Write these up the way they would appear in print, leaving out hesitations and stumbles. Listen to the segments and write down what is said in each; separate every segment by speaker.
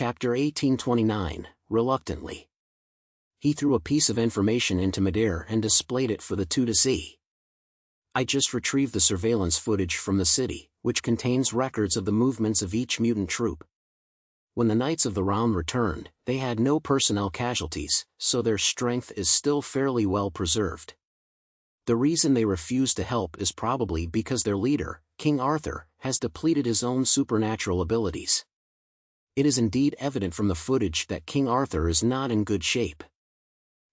Speaker 1: Chapter 1829, Reluctantly. He threw a piece of information into midair and displayed it for the two to see. I just retrieved the surveillance footage from the city, which contains records of the movements of each mutant troop. When the Knights of the Round returned, they had no personnel casualties, so their strength is still fairly well preserved. The reason they refuse to help is probably because their leader, King Arthur, has depleted his own supernatural abilities. It is indeed evident from the footage that King Arthur is not in good shape.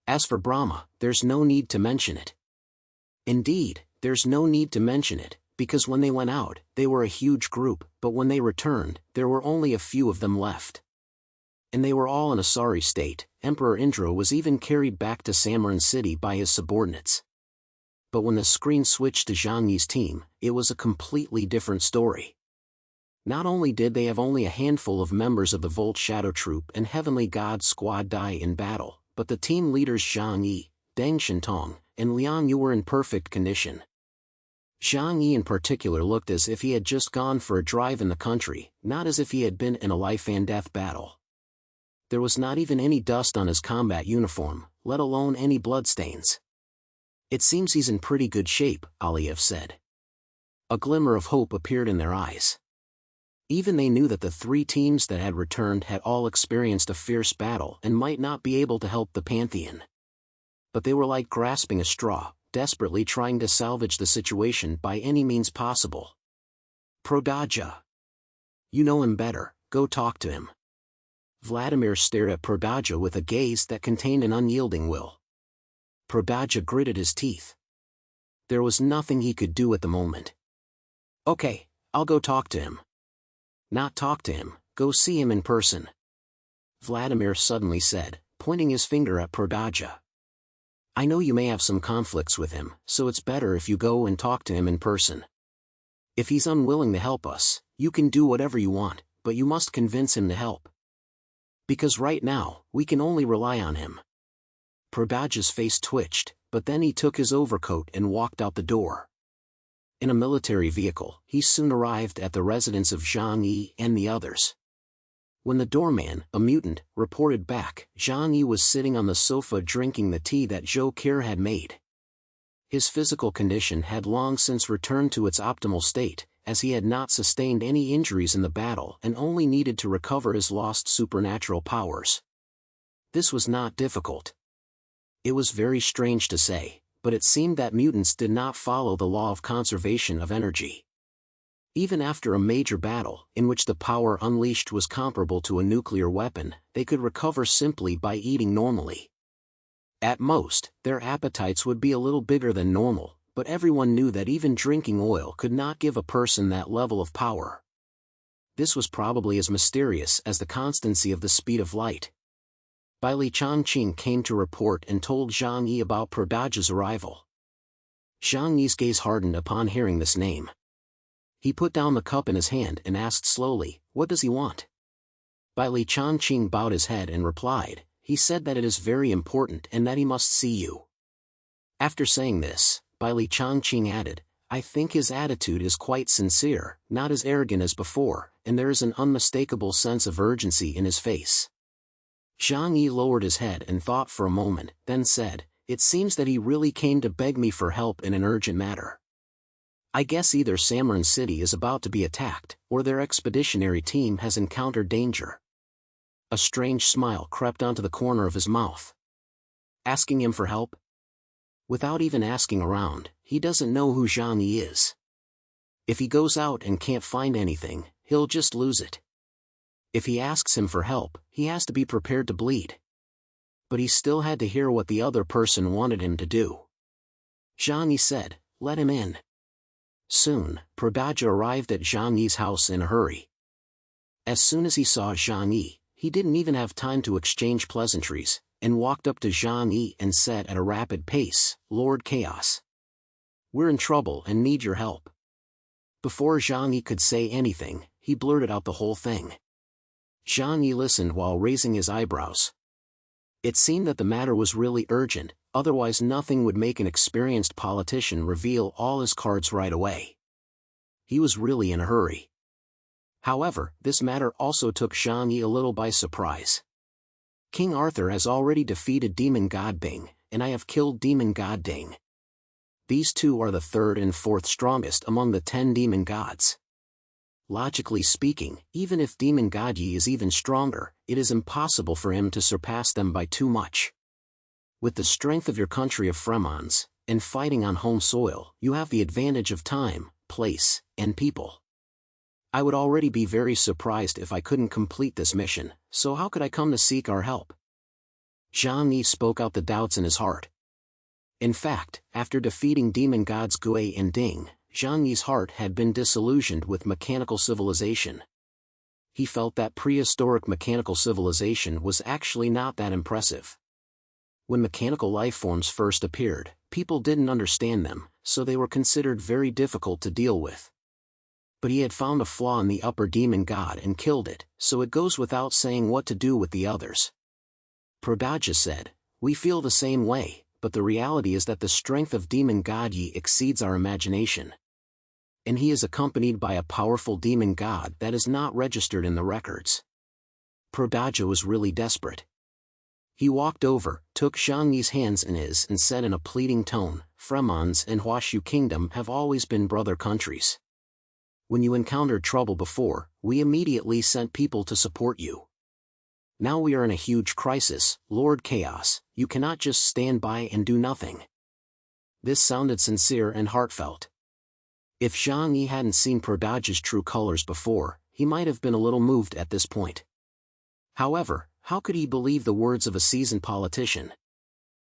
Speaker 1: As for Brahma, there's no need to mention it. Indeed, there's no need to mention it, because when they went out, they were a huge group, but when they returned, there were only a few of them left. And they were all in a sorry state. Emperor Indra was even carried back to Samaron City by his subordinates. But when the screen switched to Zhang Yi's team, it was a completely different story. Not only did they have only a handful of members of the Volt Shadow Troop and Heavenly God Squad die in battle, but the team leaders Zhang Yi, Deng Shintong, and Liang Yu were in perfect condition. Zhang Yi in particular looked as if he had just gone for a drive in the country, not as if he had been in a life-and-death battle. There was not even any dust on his combat uniform, let alone any bloodstains. "It seems he's in pretty good shape," Aliyev said. A glimmer of hope appeared in their eyes. Even they knew that the three teams that had returned had all experienced a fierce battle and might not be able to help the Pantheon. But they were like grasping a straw, desperately trying to salvage the situation by any means possible. "Prodaja. You know him better, go talk to him." Vladimir stared at Prodaja with a gaze that contained an unyielding will. Prodaja gritted his teeth. There was nothing he could do at the moment. "Okay, I'll go talk to him." "Not talk to him, go see him in person," Vladimir suddenly said, pointing his finger at Prodaja. "I know you may have some conflicts with him, so it's better if you go and talk to him in person. If he's unwilling to help us, you can do whatever you want, but you must convince him to help. Because right now, we can only rely on him." Prodaja's face twitched, but then he took his overcoat and walked out the door. In a military vehicle, he soon arrived at the residence of Zhang Yi and the others. When the doorman, a mutant, reported back, Zhang Yi was sitting on the sofa drinking the tea that Zhou Qir had made. His physical condition had long since returned to its optimal state, as he had not sustained any injuries in the battle and only needed to recover his lost supernatural powers. This was not difficult. It was very strange to say, but it seemed that mutants did not follow the law of conservation of energy. Even after a major battle, in which the power unleashed was comparable to a nuclear weapon, they could recover simply by eating normally. At most, their appetites would be a little bigger than normal, but everyone knew that even drinking oil could not give a person that level of power. This was probably as mysterious as the constancy of the speed of light. Bai Li Changqing came to report and told Zhang Yi about Prodaja's arrival. Zhang Yi's gaze hardened upon hearing this name. He put down the cup in his hand and asked slowly, "What does he want?" Bai Li Changqing bowed his head and replied, "He said that it is very important and that he must see you." After saying this, Bai Li Changqing added, "I think his attitude is quite sincere, not as arrogant as before, and there is an unmistakable sense of urgency in his face." Zhang Yi lowered his head and thought for a moment, then said, "It seems that he really came to beg me for help in an urgent matter. I guess either Samaron City is about to be attacked, or their expeditionary team has encountered danger." A strange smile crept onto the corner of his mouth. Asking him for help? Without even asking around, he doesn't know who Zhang Yi is. If he goes out and can't find anything, he'll just lose it. If he asks him for help, he has to be prepared to bleed. But he still had to hear what the other person wanted him to do. Zhang Yi said, "Let him in." Soon, Prodaja arrived at Zhang Yi's house in a hurry. As soon as he saw Zhang Yi, he didn't even have time to exchange pleasantries, and walked up to Zhang Yi and said at a rapid pace, "Lord Chaos. We're in trouble and need your help." Before Zhang Yi could say anything, he blurted out the whole thing. Zhang Yi listened while raising his eyebrows. It seemed that the matter was really urgent, otherwise nothing would make an experienced politician reveal all his cards right away. He was really in a hurry. However, this matter also took Zhang Yi a little by surprise. King Arthur has already defeated Demon God Bing, and I have killed Demon God Ding. These two are the third and fourth strongest among the 10 demon gods. Logically speaking, even if Demon God Yi is even stronger, it is impossible for him to surpass them by too much. With the strength of your country of Fremons, and fighting on home soil, you have the advantage of time, place, and people. I would already be very surprised if I couldn't complete this mission, so how could I come to seek our help? Zhang Yi spoke out the doubts in his heart. In fact, after defeating demon gods Gui and Ding, Zhang Yi's heart had been disillusioned with mechanical civilization. He felt that prehistoric mechanical civilization was actually not that impressive. When mechanical life forms first appeared, people didn't understand them, so they were considered very difficult to deal with. But he had found a flaw in the upper demon god and killed it, so it goes without saying what to do with the others. Paja said, "We feel the same way, but the reality is that the strength of demon god Yi exceeds our imagination. And he is accompanied by a powerful demon god that is not registered in the records." Paja was really desperate. He walked over, took Zhang Yi's hands in his and said in a pleading tone, "Fremons and Huashu Kingdom have always been brother countries. When you encountered trouble before, we immediately sent people to support you. Now we are in a huge crisis, Lord Chaos, you cannot just stand by and do nothing." This sounded sincere and heartfelt. If Zhang Yi hadn't seen Paja's true colors before, he might have been a little moved at this point. However, how could he believe the words of a seasoned politician?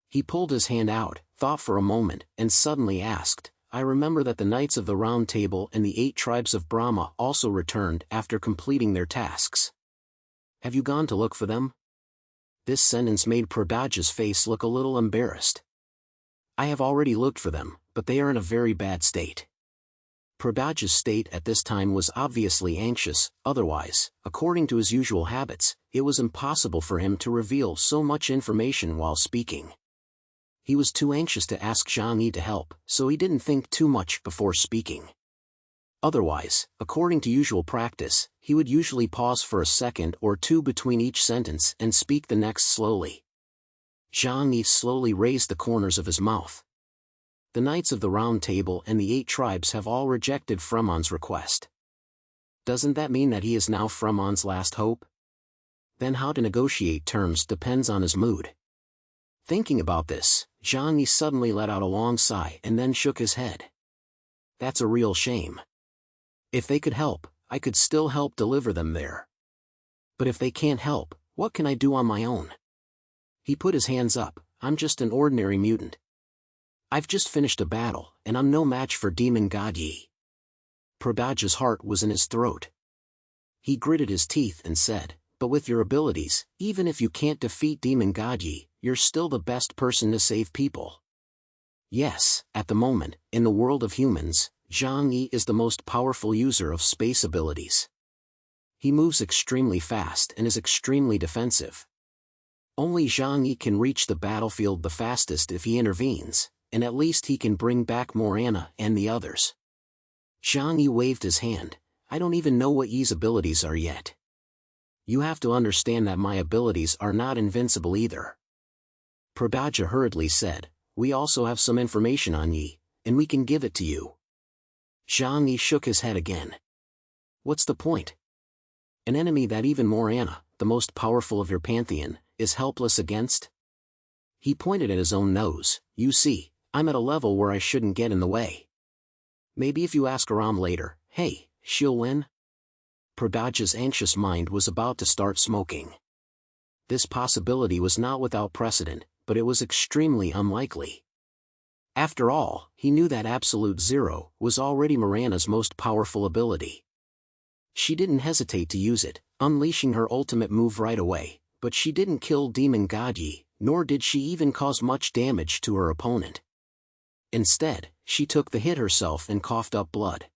Speaker 1: He pulled his hand out, thought for a moment, and suddenly asked, "I remember that the Knights of the Round Table and the 8 tribes of Brahma also returned after completing their tasks. Have you gone to look for them?" This sentence made Paja's face look a little embarrassed. "I have already looked for them, but they are in a very bad state." Paja's state at this time was obviously anxious, otherwise, according to his usual habits, it was impossible for him to reveal so much information while speaking. He was too anxious to ask Zhang Yi to help, so he didn't think too much before speaking. Otherwise, according to usual practice, he would usually pause for a second or two between each sentence and speak the next slowly. Zhang Yi slowly raised the corners of his mouth. "The Knights of the Round Table and the 8 tribes have all rejected Fremon's request. Doesn't that mean that he is now Fremon's last hope? Then how to negotiate terms depends on his mood." Thinking about this, Zhang Yi suddenly let out a long sigh and then shook his head. "That's a real shame. If they could help, I could still help deliver them there. But if they can't help, what can I do on my own?" He put his hands up. "I'm just an ordinary mutant. I've just finished a battle, and I'm no match for Demon God Yi." Paja's heart was in his throat. He gritted his teeth and said, "But with your abilities, even if you can't defeat Demon God Yi, you're still the best person to save people." Yes, at the moment, in the world of humans, Zhang Yi is the most powerful user of space abilities. He moves extremely fast and is extremely defensive. Only Zhang Yi can reach the battlefield the fastest if he intervenes, and at least he can bring back Morana and the others. Zhang Yi waved his hand. "I don't even know what Yi's abilities are yet. You have to understand that my abilities are not invincible either." Paja hurriedly said, "We also have some information on Yi, and we can give it to you." Zhang Yi shook his head again. "What's the point? An enemy that even Morana, the most powerful of your pantheon, is helpless against?" He pointed at his own nose. "You see, I'm at a level where I shouldn't get in the way. Maybe if you ask around later, hey, she'll win?" Paja's anxious mind was about to start smoking. This possibility was not without precedent, but it was extremely unlikely. After all, he knew that Absolute Zero was already Morana's most powerful ability. She didn't hesitate to use it, unleashing her ultimate move right away, but she didn't kill Demon God Yi, nor did she even cause much damage to her opponent. Instead, she took the hit herself and coughed up blood.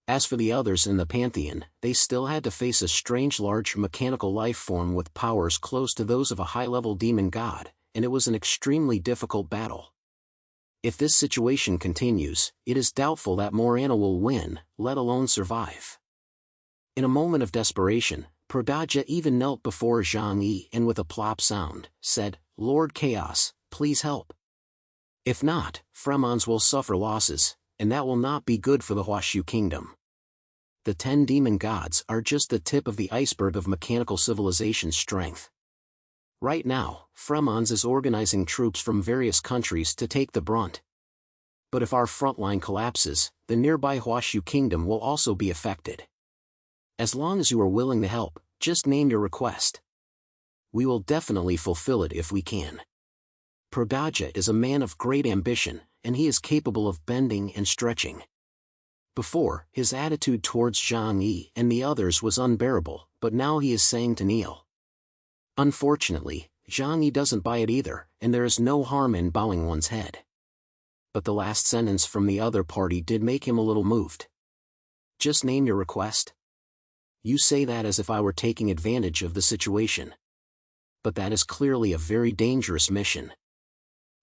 Speaker 1: As for the others in the Pantheon, they still had to face a strange large mechanical life form with powers close to those of a high-level demon god, and it was an extremely difficult battle. If this situation continues, it is doubtful that Morana will win, let alone survive. In a moment of desperation, Paja even knelt before Zhang Yi and with a plop sound, said, "Lord Chaos, please help. If not, Fremons will suffer losses, and that will not be good for the Huashu kingdom." The 10 demon gods are just the tip of the iceberg of mechanical civilization's strength. Right now, Fremons is organizing troops from various countries to take the brunt. But if our front line collapses, the nearby Huashu kingdom will also be affected. As long as you are willing to help, just name your request. We will definitely fulfill it if we can. Paja is a man of great ambition, and he is capable of bending and stretching. Before, his attitude towards Zhang Yi and the others was unbearable, but now he is saying to kneel. Unfortunately, Zhang Yi doesn't buy it either, and there is no harm in bowing one's head. But the last sentence from the other party did make him a little moved. Just name your request? You say that as if I were taking advantage of the situation. But that is clearly a very dangerous mission.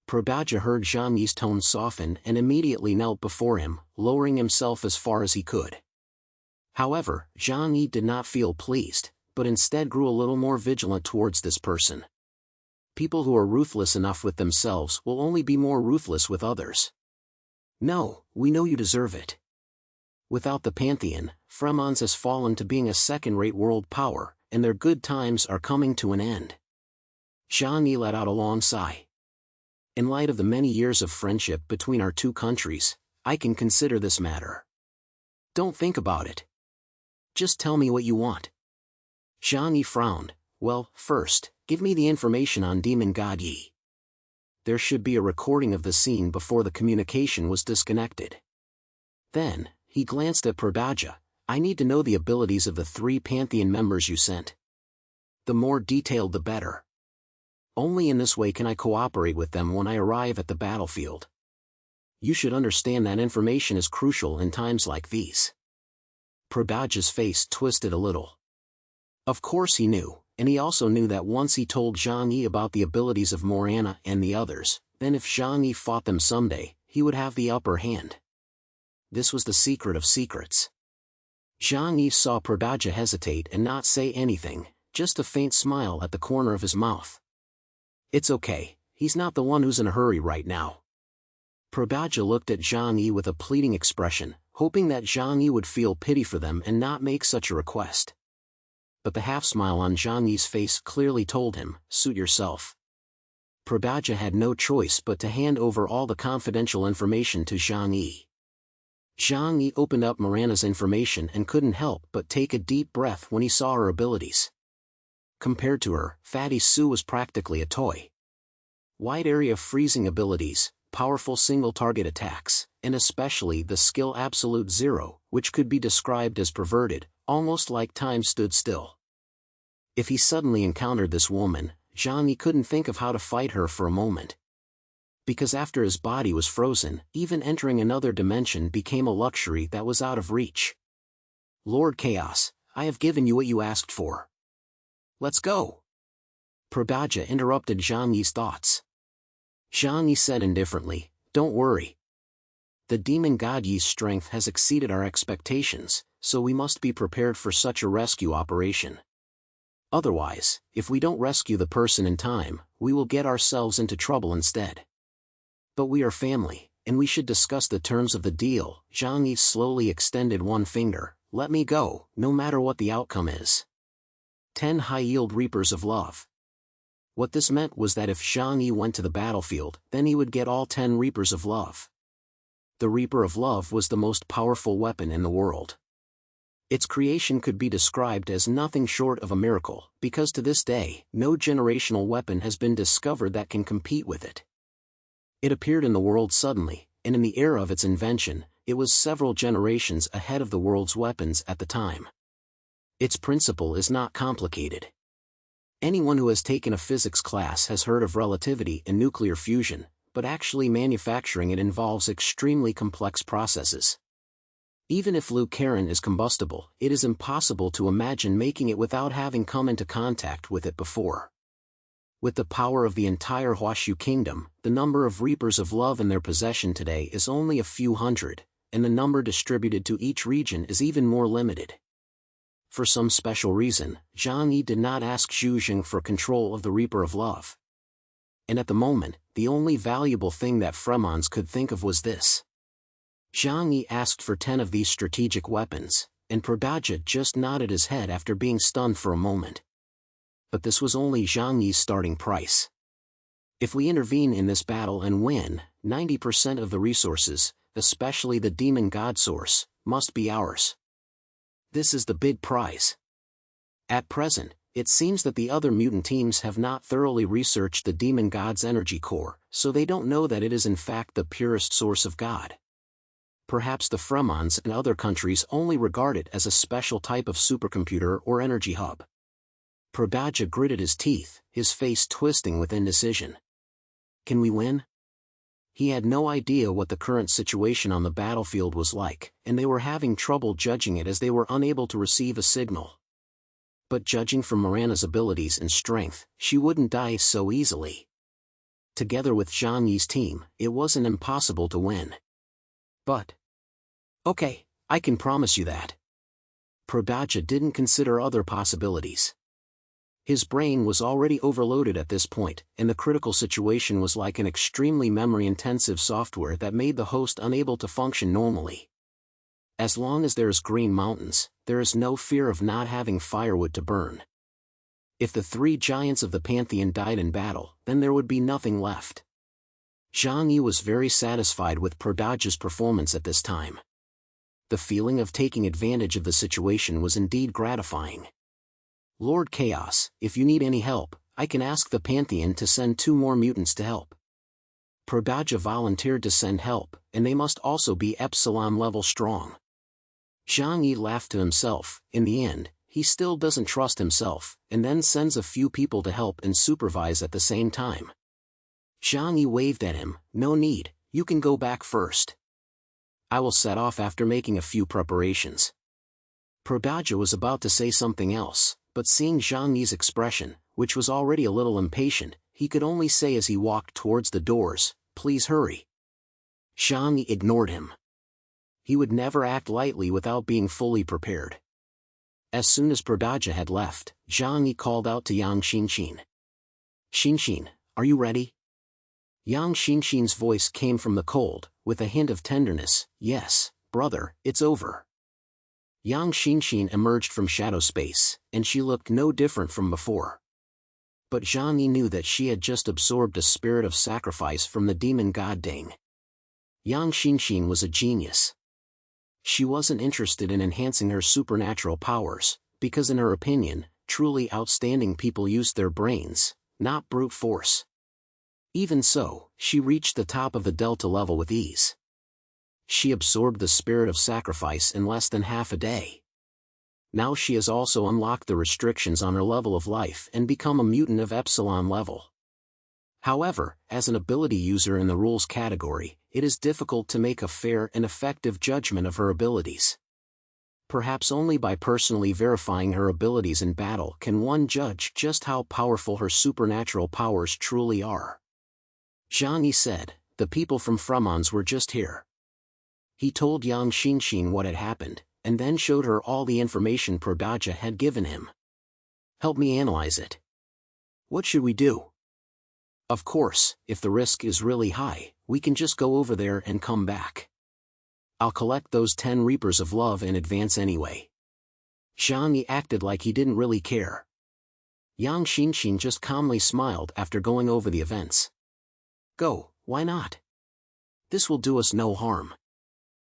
Speaker 1: Paja heard Zhang Yi's tone soften and immediately knelt before him, lowering himself as far as he could. However, Zhang Yi did not feel pleased, but instead grew a little more vigilant towards this person. People who are ruthless enough with themselves will only be more ruthless with others. No, we know you deserve it. Without the Pantheon, Fremons has fallen to being a second-rate world power, and their good times are coming to an end. Zhang Yi let out a long sigh. In light of the many years of friendship between our two countries, I can consider this matter. Don't think about it. Just tell me what you want. Zhang Yi frowned. Well, first, give me the information on Demon God Yi. There should be a recording of the scene before the communication was disconnected. Then, he glanced at Paja. I need to know the abilities of the 3 Pantheon members you sent. The more detailed the better. Only in this way can I cooperate with them when I arrive at the battlefield. You should understand that information is crucial in times like these. Paja's face twisted a little. Of course he knew, and he also knew that once he told Zhang Yi about the abilities of Morana and the others, then if Zhang Yi fought them someday, he would have the upper hand. This was the secret of secrets. Zhang Yi saw Paja hesitate and not say anything, just a faint smile at the corner of his mouth. It's okay, he's not the one who's in a hurry right now. Paja looked at Zhang Yi with a pleading expression, hoping that Zhang Yi would feel pity for them and not make such a request. But the half-smile on Zhang Yi's face clearly told him, suit yourself. Paja had no choice but to hand over all the confidential information to Zhang Yi. Zhang Yi opened up Morana's information and couldn't help but take a deep breath when he saw her abilities. Compared to her, Fatty Sue was practically a toy. Wide area freezing abilities, powerful single-target attacks, and especially the skill Absolute Zero, which could be described as perverted, almost like time stood still. If he suddenly encountered this woman, Zhang Yi couldn't think of how to fight her for a moment. Because after his body was frozen, even entering another dimension became a luxury that was out of reach. Lord Chaos, I have given you what you asked for. Let's go. Paja interrupted Zhang Yi's thoughts. Zhang Yi said indifferently, don't worry. The demon god Yi's strength has exceeded our expectations, so we must be prepared for such a rescue operation. Otherwise, if we don't rescue the person in time, we will get ourselves into trouble instead. But we are family, and we should discuss the terms of the deal. Zhang Yi slowly extended one finger. Let me go, no matter what the outcome is. 10 high-yield Reapers of Love. What this meant was that if Zhang Yi went to the battlefield, then he would get all 10 Reapers of Love. The Reaper of Love was the most powerful weapon in the world. Its creation could be described as nothing short of a miracle, because to this day, no generational weapon has been discovered that can compete with it. It appeared in the world suddenly, and in the era of its invention, it was several generations ahead of the world's weapons at the time. Its principle is not complicated. Anyone who has taken a physics class has heard of relativity and nuclear fusion, but actually manufacturing it involves extremely complex processes. Even if Lucarin is combustible, it is impossible to imagine making it without having come into contact with it before. With the power of the entire Huashu kingdom, the number of Reapers of Love in their possession today is only a few hundred, and the number distributed to each region is even more limited. for some special reason, Zhang Yi did not ask Zhu Jing for control of the Reaper of Love. And at the moment, the only valuable thing that Fremons could think of was this. Zhang Yi asked for 10 of these strategic weapons, and Paja just nodded his head after being stunned for a moment. But this was only Zhang Yi's starting price. If we intervene in this battle and win, 90% of the resources, especially the demon god source, must be ours. This is the big prize. At present, it seems that the other mutant teams have not thoroughly researched the demon god's energy core, so they don't know that it is in fact the purest source of God. Perhaps the Fremons and other countries only regard it as a special type of supercomputer or energy hub. Paja gritted his teeth, his face twisting with indecision. Can we win? He had no idea what the current situation on the battlefield was like, and they were having trouble judging it as they were unable to receive a signal. But judging from Miranda's abilities and strength, she wouldn't die so easily. Together with Zhang Yi's team, it wasn't impossible to win. But... okay, I can promise you that. Paja didn't consider other possibilities. His brain was already overloaded at this point, and the critical situation was like an extremely memory-intensive software that made the host unable to function normally. As long as there is green mountains, there is no fear of not having firewood to burn. If the 3 giants of the Pantheon died in battle, then there would be nothing left. Zhang Yi was very satisfied with Paja's performance at this time. The feeling of taking advantage of the situation was indeed gratifying. Lord Chaos, if you need any help, I can ask the Pantheon to send 2 more mutants to help. Paja volunteered to send help, and they must also be Epsilon level strong. Zhang Yi laughed to himself. In the end, he still doesn't trust himself, and then sends a few people to help and supervise at the same time. Zhang Yi waved at him. No need, you can go back first. I will set off after making a few preparations. Paja was about to say something else, but seeing Zhang Yi's expression, which was already a little impatient, he could only say as he walked towards the doors, "Please hurry." Zhang Yi ignored him. He would never act lightly without being fully prepared. As soon as Paja had left, Zhang Yi called out to Yang Xinxin. "Xinxin, are you ready?" Yang Xinxin's voice came from the cold, with a hint of tenderness. "Yes, brother, it's over." Yang Xinxin emerged from shadow space, and she looked no different from before. But Zhang Yi knew that she had just absorbed a spirit of sacrifice from the demon god Ding. Yang Xinxin was a genius. She wasn't interested in enhancing her supernatural powers, because in her opinion, truly outstanding people used their brains, not brute force. Even so, she reached the top of the Delta level with ease. She absorbed the spirit of sacrifice in less than half a day. Now she has also unlocked the restrictions on her level of life and become a mutant of Epsilon level. However, as an ability user in the rules category, it is difficult to make a fair and effective judgment of her abilities. Perhaps only by personally verifying her abilities in battle can one judge just how powerful her supernatural powers truly are. Zhang Yi said, "The people from Fremons were just here." He told Yang Xinxin what had happened, and then showed her all the information Paja had given him. "Help me analyze it. What should we do?" "Of course, if the risk is really high, we can just go over there and come back. I'll collect those 10 Reapers of Love in advance anyway." Zhang Yi acted like he didn't really care. Yang Xinxin just calmly smiled after going over the events. "Go, why not? This will do us no harm."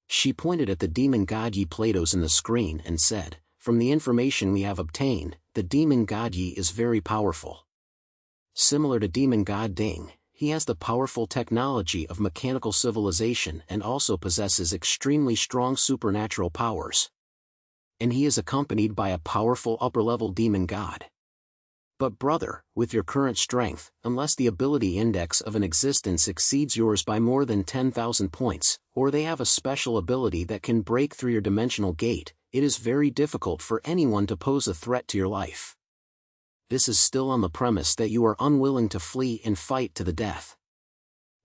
Speaker 1: She pointed at the demon god Yi Platos in the screen and said, "From the information we have obtained, the demon god Yi is very powerful. Similar to demon god Ding, he has the powerful technology of mechanical civilization and also possesses extremely strong supernatural powers. And he is accompanied by a powerful upper-level demon god. But brother, with your current strength, unless the ability index of an existence exceeds yours by more than 10,000 points, or they have a special ability that can break through your dimensional gate, it is very difficult for anyone to pose a threat to your life. This is still on the premise that you are unwilling to flee and fight to the death.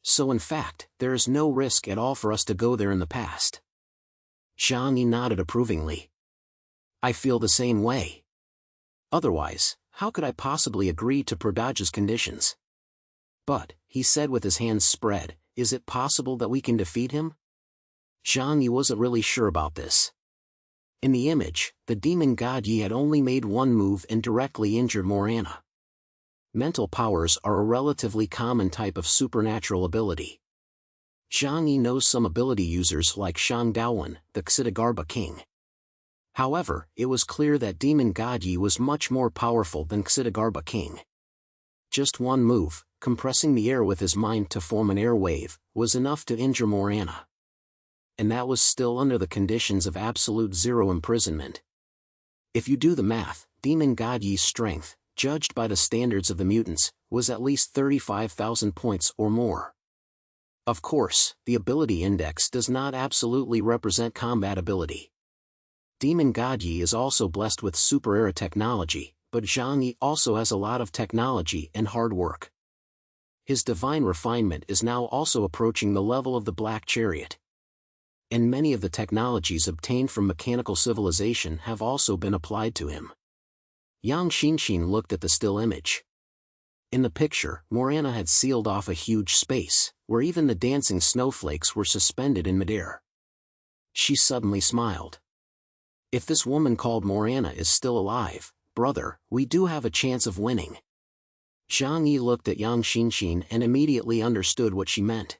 Speaker 1: So in fact, there is no risk at all for us to go there in the past." Zhang Yi nodded approvingly. I feel the same way. Otherwise, how could I possibly agree to Paja's conditions? But, he said with his hands spread, is it possible that we can defeat him? Zhang Yi wasn't really sure about this. In the image, the demon god Yi had only made one move and directly injured Morana. Mental powers are a relatively common type of supernatural ability. Zhang Yi knows some ability users like Shang Daowen, the Xidagarba king. However, it was clear that demon god Yi was much more powerful than Xidagarba king. Just one move, compressing the air with his mind to form an air wave, was enough to injure Morana. And that was still under the conditions of absolute zero imprisonment. If you do the math, demon god Yi's strength, judged by the standards of the mutants, was at least 35,000 points or more. Of course, the ability index does not absolutely represent combat ability. Demon god Yi is also blessed with super era technology, but Zhang Yi also has a lot of technology and hard work. His divine refinement is now also approaching the level of the Black Chariot. And many of the technologies obtained from mechanical civilization have also been applied to him. Yang Xinxin looked at the still image. In the picture, Morana had sealed off a huge space, where even the dancing snowflakes were suspended in midair. She suddenly smiled. If this woman called Morana is still alive, brother, we do have a chance of winning. Zhang Yi looked at Yang Xinxin and immediately understood what she meant.